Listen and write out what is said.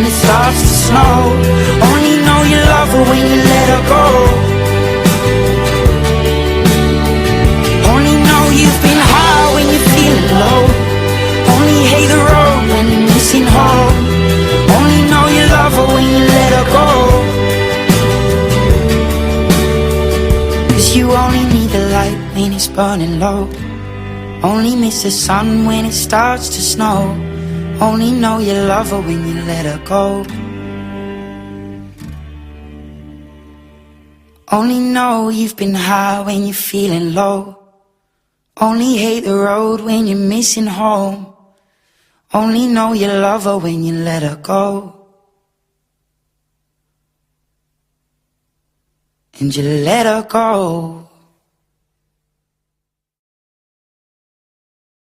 when it starts to snow. Only know you love her when you let her go. Only know you've been high when you're feeling low. Only hate the road when you're missing home. Only know you love her when you let her go. 'Cause you only need the light when it's burning low. Only miss the sun when it starts to snow. Only know you love her when you let her go. Only know you've been high when you're feeling low. Only hate the road when you're missing home. Only know you love her when you let her go. And you let her go.